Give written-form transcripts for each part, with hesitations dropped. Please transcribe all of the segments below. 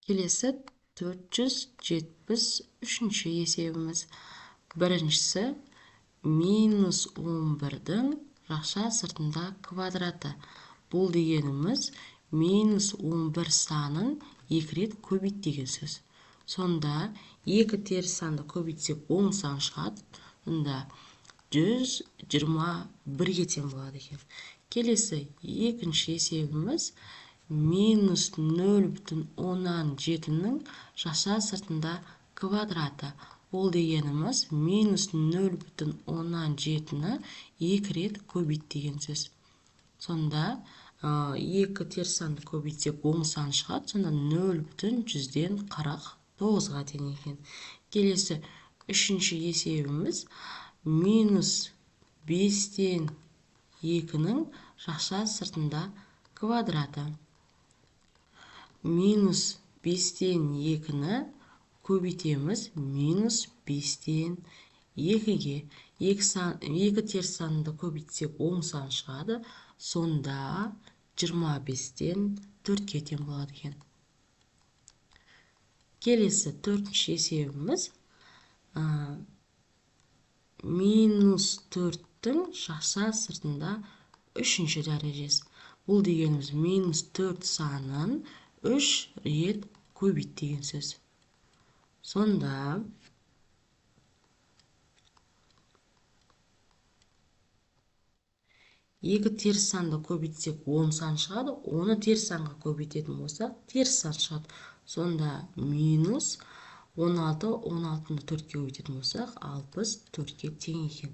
Келесі 473 есебіміз. Біріншісі минус 11-дің жақша сыртында квадраты. Бұл дегеніміз минус 11 санын 2 рет көбейт деген сөз. Сонда 2 теріс санды көбейтсек оң сан шығады. Сонда 121-ге тең болады екен. Келесі екінші есебіміз минус 0,7-ның жақша сыртында квадраты. Ол дегеніміз минус 0,7-ні 2 рет көбейт деген сөз. Сонда 2 теріс санды көбейтсек оң сан шығады. Сонда 0,149-ға тең екен. Келесі үшінші есебіміз минус 5-тен 2-ның жақша сыртында квадраты. Минус 5-тен 2-ні көбейтеміз минус 5-тен 2-ге. 2 теріс санды көбейтсек оң сан шығады. Сонда 25-тен 4-ге тең болады екен. Келесі төртінші есебіміз минус 4-тің жақша сыртында 3-ші дәрежесі. Бұл дегеніміз минус 4 санын 3 рет көбейт деген сөз. Сонда 2 теріс санды көбейтсек 10 сан шығады. Оны теріс санға көбейтетін болсақ, теріс сан шығады. Сонда минус 16-ны 4-ке көбейтетін болсақ, 64-ге тең екен.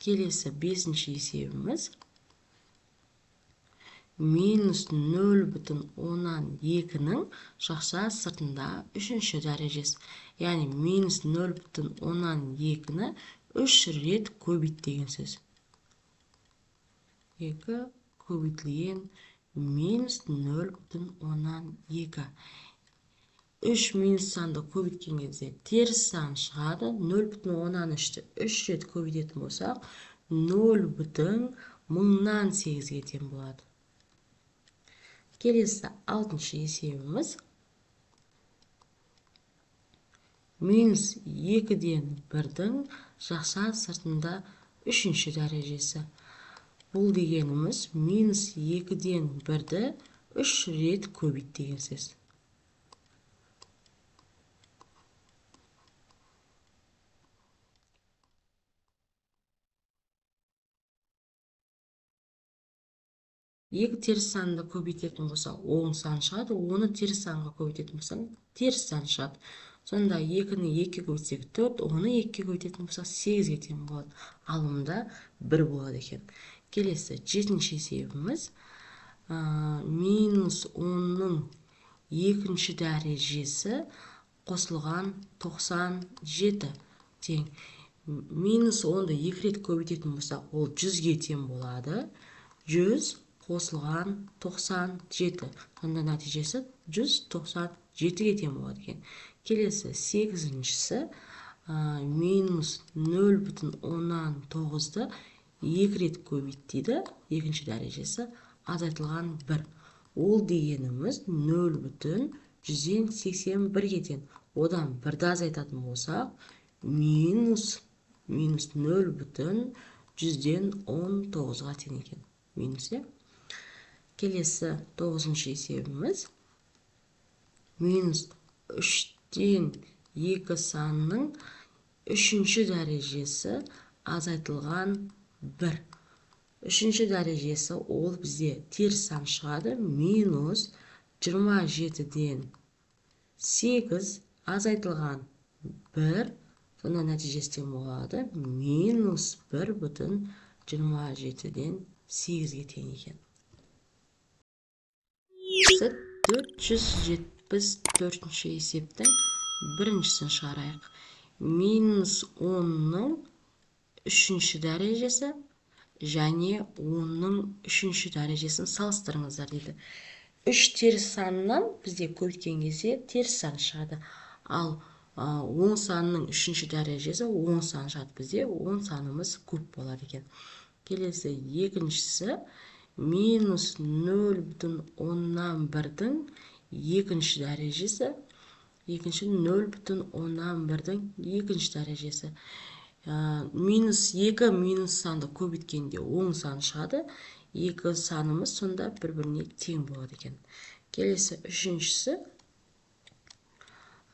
Келесі 5-ші есебіміз минус 0,2-ның жақша сыртында 3-ші дәрежесі. Яғни минус 0,2-ні 3 рет көбейт деген сөз. 2 көбейтілген минус 0,2. 3 минус санды көбейткен кезде теріс сан шығады. 0,3-ті 3 рет көбейтетін болсақ, 0,8-ге тең болады. Келесі 6-шы есебіміз минус 2-ден 1-дің жақша сыртында 3-ші дәрежесі. Бұл дегеніміз минус 2-ден 1-ді 3 рет көбейт деген сөз. Екі теріс санды көбейтетін болса, оң сан шығады. Оны теріс санға көбейтетін болса, теріс сан шығады. Сонда 2-ні 2-ге көбейтсек 4, оны 2-ге көбейтетін болса 8-ге тең болады. Алымда 1 болады екен. Келесі 7-ші есебіміз минус 10-ның 2-ші дәрежесі қосылған 97 тең. Минус 10-ды 2 рет көбейтетін болса, ол 100-ге тең болады. 100 қосылған 97. Сонда нәтижесі 197-ге тең болады екен. Келесі 8-шісі минус 0,9-ды 2 рет көбейт дейді. 2-ші дәрежесі азайтылған 1. Ол дегеніміз 0,181-ге тең. Одан 1-ді азайтатын болсақ, минус 0,119-ға тең екен. Минус, е? Келесі 9-шы есебіміз минус 3-тен 2 санның 3-ші дәрежесі азайтылған 1. 3-ші дәрежесі ол бізде теріс сан шығады. Минус 27-ден 8 азайтылған 1. Сонда нәтижесі тең болады. Минус 1,27-ден 8-ге тең екен. 474-ші есептің біріншісін шығарайық. Минус 10-ның 3-ші дәрежесі және 10-ның 3-ші дәрежесін салыстырыңыздар дейді. 3 теріс санынан бізде көбейткен кезде теріс сан шығады. Ал оң санның 3-ші дәрежесі оң сан шығады. Бізде оң санымыз көп болады екен. Келесі екіншісі минус 0,1-дің екінші дәрежесі, екінші 0,1-дің екінші дәрежесі. Минус 2 минус санды көбейткенде оң сан шығады. Екі санымыз сонда бір-біріне тең болады екен. Келесі үшіншісі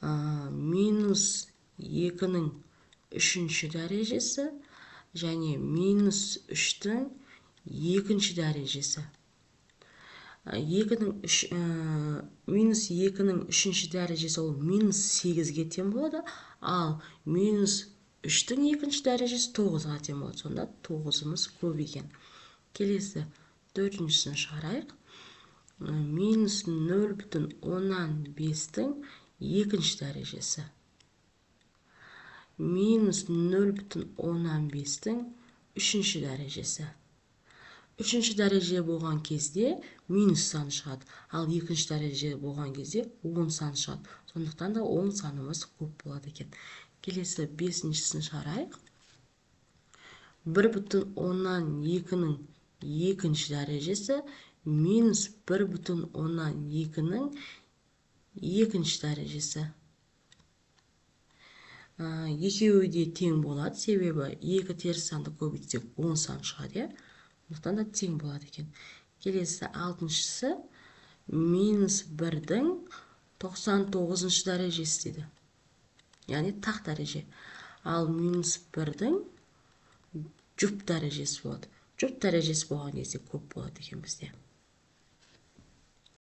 минус 2-ның үшінші дәрежесі және минус 3-дің екінші дәрежесі. Минус 2-ның үшінші дәрежесі ол минус 8-ге тең болады, ал минус 3-дің екінші дәрежесі 9-ға тең болады. Сонда 9-ымыз көбейген. Келесі төртіншісін шығарайық. Минус 0,5-дің екінші дәрежесі. Минус 0,5-дің үшінші дәрежесі. Үшінші дәреже болған кезде минус сан шығады, ал екінші дәреже болған кезде оң сан шығады. Сондықтан да оң санымыз көп болады екен. Келесі бесіншісін шығарайық. 1,2-ның екінші дәрежесі минус 1,2-ның екінші дәрежесі. Екеуі де тең болады, себебі екі теріс санды көбейтсек оң сан шығады. Сондықтан да тең болады екен. Келесі алтыншысы минус 1-дің 99-шы дәрежесі дейді. Яғни тақ дәреже. Ал минус 1-дің жұп дәрежесі болады. Жұп дәрежесі болған кезде көп болады екен бізде.